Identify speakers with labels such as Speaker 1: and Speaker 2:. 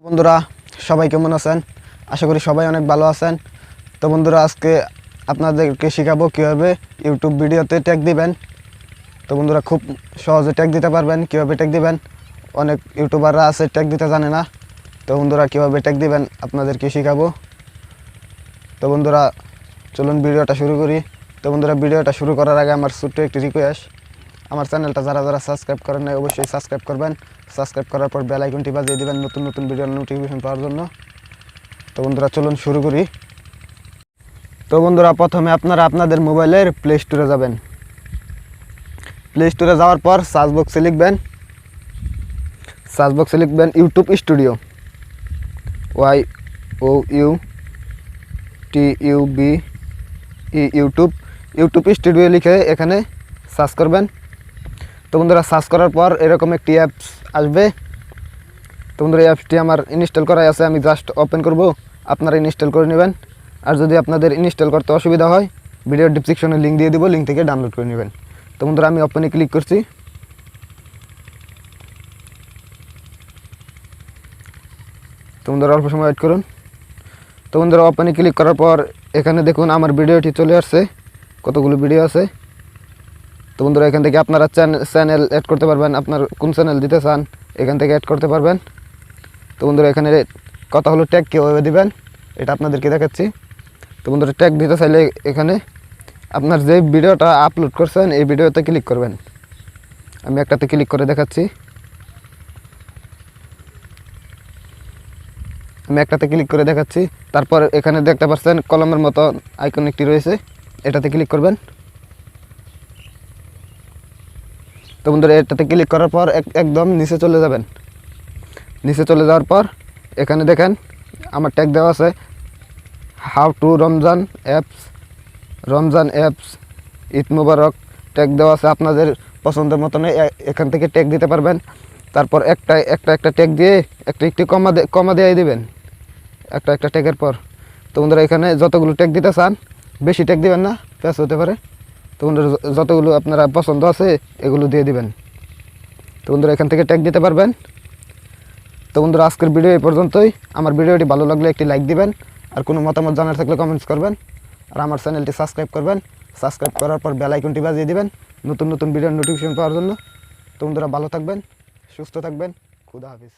Speaker 1: বন্ধুরা সবাই কেমন আছেন? আশা করি সবাই অনেক ভালো আছেন। তো বন্ধুরা আজকে আপনাদেরকে শেখাবো কীভাবে ইউটিউব ভিডিওতে ট্যাগ দিবেন। তো বন্ধুরা খুব সহজে ট্যাগ দিতে পারবেন। কীভাবে ট্যাগ দিবেন, অনেক ইউটিউবাররা আছে ট্যাগ দিতে জানে না। তো বন্ধুরা কীভাবে ট্যাগ দিবেন আপনাদেরকে শেখাবো। তো বন্ধুরা চলুন ভিডিওটা শুরু করি। তো বন্ধুরা ভিডিওটা শুরু করার আগে আমার ছোট্ট একটি রিকোয়েস্ট, আমার চ্যানেলটা যারা যারা সাবস্ক্রাইব করেন নাই অবশ্যই সাবস্ক্রাইব করবেন। সাবস্ক্রাইব করার পর বেল আইকনটি বাজিয়ে দেবেন নতুন নতুন ভিডিওর নোটিফিকেশন পাওয়ার জন্য। তো বন্ধুরা চলুন শুরু করি। তো বন্ধুরা প্রথমে আপনারা আপনাদের মোবাইলের প্লে স্টোরে যাবেন। প্লে স্টোরে যাওয়ার পর সার্চ বক্সে লিখবেন YouTube studio, YOUTUB YouTube studio লিখে এখানে সার্চ করবেন। তো বন্ধুরা সার্চ করার পর এরকম একটি অ্যাপস আসবে। তো বন্ধুরা এই অ্যাপসটি আমার ইনস্টল করাই আছে, আমি জাস্ট ওপেন করব, আপনারা ইনস্টল করে নেবেন। আর যদি আপনাদের ইনস্টল করতে অসুবিধা হয় ভিডিও ডেসক্রিপশনে লিঙ্ক দিয়ে দিব, লিঙ্ক থেকে ডাউনলোড করে নেবেন। তো বন্ধুরা আমি ওপেনে ক্লিক করছি। তো বন্ধুরা অল্প সময় ওয়েট করুন। তো বন্ধুরা ওপেনে ক্লিক করার পর এখানে দেখুন আমার ভিডিওটি চলে আসছে, কতগুলো ভিডিও আছে। তো বন্ধুরা এখান থেকে আপনারা চ্যানেল অ্যাড করতে পারবেন, আপনার কোন চ্যানেল দিতে চান এখান থেকে অ্যাড করতে পারবেন। তো বন্ধুরা এখানে কথা হলো ট্যাগ কীভাবে দিবেন এটা আপনাদেরকে দেখাচ্ছি। তো বন্ধুরা ট্যাগ দিতে চাইলে এখানে আপনার যে ভিডিওটা আপলোড করছেন এই ভিডিওতে ক্লিক করবেন। আমি একটাতে ক্লিক করে দেখাচ্ছি। তারপর এখানে দেখতে পাচ্ছেন কলমের মতো আইকন একটি রয়েছে, এটাতে ক্লিক করবেন। তো বন্ধুরা এটাতে ক্লিক করার পর একদম নিচে চলে যাবেন। নিচে চলে যাওয়ার পর এখানে দেখেন আমার ট্যাগ দেওয়া আছে how to Ramzan apps Eid Mubarak tag দেওয়া আছে। আপনাদের পছন্দের মতন এখান থেকে ট্যাগ দিতে পারবেন। তারপর একটা ট্যাগ দিয়ে একটু কমা দিয়ে দিবেন একটা ট্যাগের পর। তো বন্ধুরা এখানে যতগুলো ট্যাগ দিতে চান, বেশি ট্যাগ দিবেন না, প্যাচ হতে পারে। তো বন্ধুরা যতগুলো আপনারা পছন্দ আছে এগুলো দিয়ে দিবেন। তো বন্ধুরা এখান থেকে ট্যাগ দিতে পারবেন। তো বন্ধুরা আজকের ভিডিও এই পর্যন্তই। আমার ভিডিওটি ভালো লাগলে একটি লাইক দিবেন, আর কোনো মতামত জানার থাকলে কমেন্টস করবেন, আর আমার চ্যানেলটি সাবস্ক্রাইব করবেন। সাবস্ক্রাইব করার পর বেল আইকনটি বাজিয়ে দিবেন নতুন নতুন ভিডিওর নোটিফিকেশন পাওয়ার জন্য। তো বন্ধুরা ভালো থাকবেন, সুস্থ থাকবেন, খুদা হাফিজ।